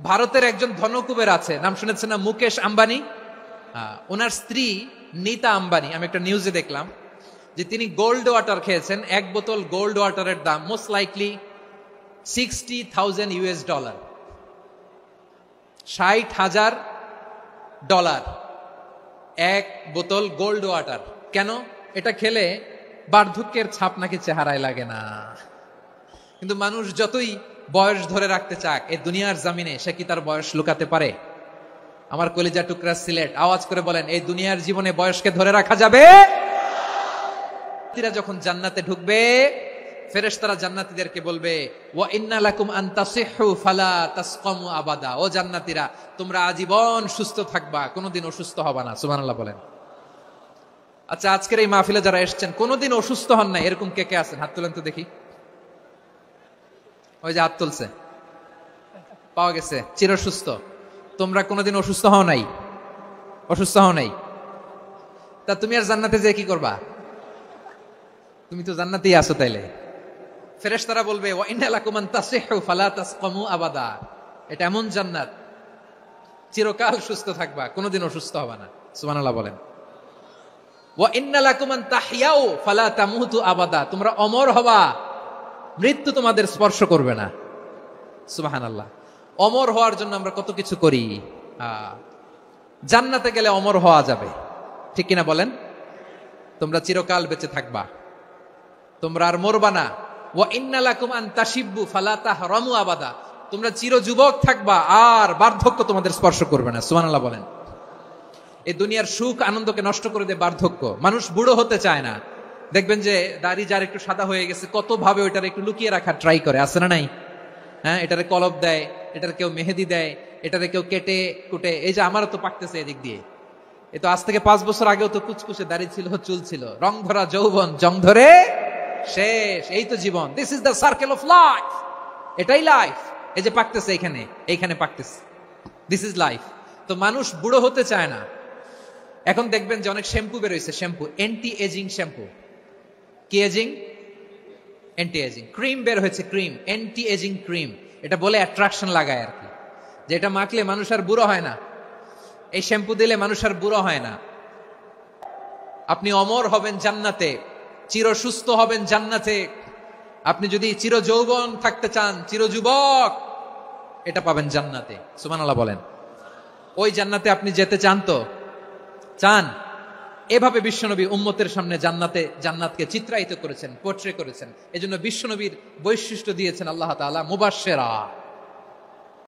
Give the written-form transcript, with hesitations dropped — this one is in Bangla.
ভারতের একজন ধনকুবের আছে, নাম শুনেছেন না, মুকেশ আম্বানি। ওনার স্ত্রী নীতা আম্বানি, আমি একটা নিউজে দেখলাম যে তিনি গোল্ড ওয়াটার খেয়েছেন। এক বোতল গোল্ড ওয়াটারের দাম মোস্ট লাইকলি $60,000, $60,000 এক বোতল গোল্ড ওয়াটার। কেন? এটা খেলে বার্ধক্যের ছাপ নাকি চেহারায় লাগে না। কিন্তু মানুষ যতই বয়স ধরে রাখতে চাক এই দুনিয়ার জামিনে, সে কি তার বয়স লুকাতে পারে? আমার কলিজা টুকরা সিলেট, আওয়াজ করে বলেন, এই দুনিয়ার জীবনে বয়সকে ধরে রাখা যাবে? যখন জান্নাতে ঢুকবে, ফেরেশতারা জান্নাতীদেরকে বলবে, ওয়া ইন্না লাকুম আন তাসিহু ফালা তাসকামু আবাদা। ও জান্নাতীরা, তোমরা আজীবন সুস্থ থাকবা, কোনোদিন অসুস্থ হবা না। সুবহানাল্লাহ বলেন। আচ্ছা, আজকের এই মাহফিলে যারা এসেছেন কোনোদিন অসুস্থ হন না, এরকম কে কে আছেন? হাত তুলেন তো দেখি। ওই যে হাত তুলছে, পাওয়া গেছে, চিরসুস্থ। তোমরা কোনোদিন অসুস্থ হও নাই? অসুস্থ হও নাই? তা তুমি আর জান্নাতে যে কি করবা? তুমি তো জান্নাতেই আছো। তাইলে ফেরেশতারা বলবে, ওয়া ইন্না লাকুম আন তাসিহু ফালা তাসকামু আবাদা। এটা এমন জান্নাত, চিরকাল সুস্থ থাকবা, কোনোদিন অসুস্থ হবা না। সুবহানাল্লাহ বলেন। ওয়া ইন্না লাকুম আন তাহইয়াউ ফালা তামুতু আবাদা। তোমরা অমর হবা, মৃত্যু তোমাদের স্পর্শ করবে না। সুবহানাল্লাহ। অমর হওয়ার জন্য আমরা কত কিছু করি। জান্নাতে গেলে অমর হওয়া যাবে, ঠিক কিনা বলেন? তোমরা চিরকাল বেঁচে থাকবা, তোমরা আর মরবা না। ওয়া ইন্না লাকুম আন তাশিব্বু ফালা তাহরামু আবাদা। তোমরা চির যুবক থাকবা, আর বার্ধক্য তোমাদের স্পর্শ করবে না। সুবহানাল্লাহ বলেন। এই দুনিয়ার সুখ আনন্দকে নষ্ট করে দেয় বার্ধক্য। মানুষ বুড়ো হতে চায় না। দেখবেন যে দাড়ি যার একটু সাদা হয়ে গেছে, কত ভাবে ওইটার একটু লুকিয়ে রাখার ট্রাই করে, আছে না নাই? হ্যাঁ, এটারে কলপ দেয়, এটার কেউ মেহেদি দেয়, এটারে কেউ কেটে কুটে। এই যে আমারও তো পাকতেছে এদিক দিয়ে। এ তো আজ থেকে 5 বছর আগেও তো কুচকুচে দাড়ি ছিল, চুল ছিল, রং ধরা যৌবন, জং ধরে শেষ। এই তো জীবন। This is the circle of life. এটাই লাইফ। এই যে পাকতেছে এখানে, এইখানে পাকতেছে, দিস ইজ লাইফ। তো মানুষ বুড়ো হতে চায় না। এখন দেখবেন যে অনেক শ্যাম্পু বেরোইছে, শ্যাম্পু, অ্যান্টি এজিং শ্যাম্পু। কি এজিং? Anti ageing. ক্রিম বের হয়েছে, ক্রিম, অ্যান্টি এজিং ক্রিম। এটা বলে অ্যাট্রাকশন লাগায় আর কি, যে এটা মাখলে মানুষ আর বুড়ো হয় না, এই শ্যাম্পু দিলে মানুষ আর বুড়ো হয় না। আপনি অমর হবেন জান্নাতে, চির সুস্থ হবেন জান্নাতে। আপনি যদি চির যৌবন থাকতে চান, চির যুবক, এটা পাবেন জান্নাতে। সুবহানাল্লাহ বলেন। ওই জান্নাতে আপনি যেতে চান তো? চান? এভাবে বিশ্বনবী উম্মতের সামনে জান্নাতকে চিত্রায়িত করেছেন, পোর্ট্রে করেছেন। এজন্য বিশ্বনবীর বৈশিষ্ট্য দিয়েছেন আল্লাহ তাআলা মুবাশশিরা।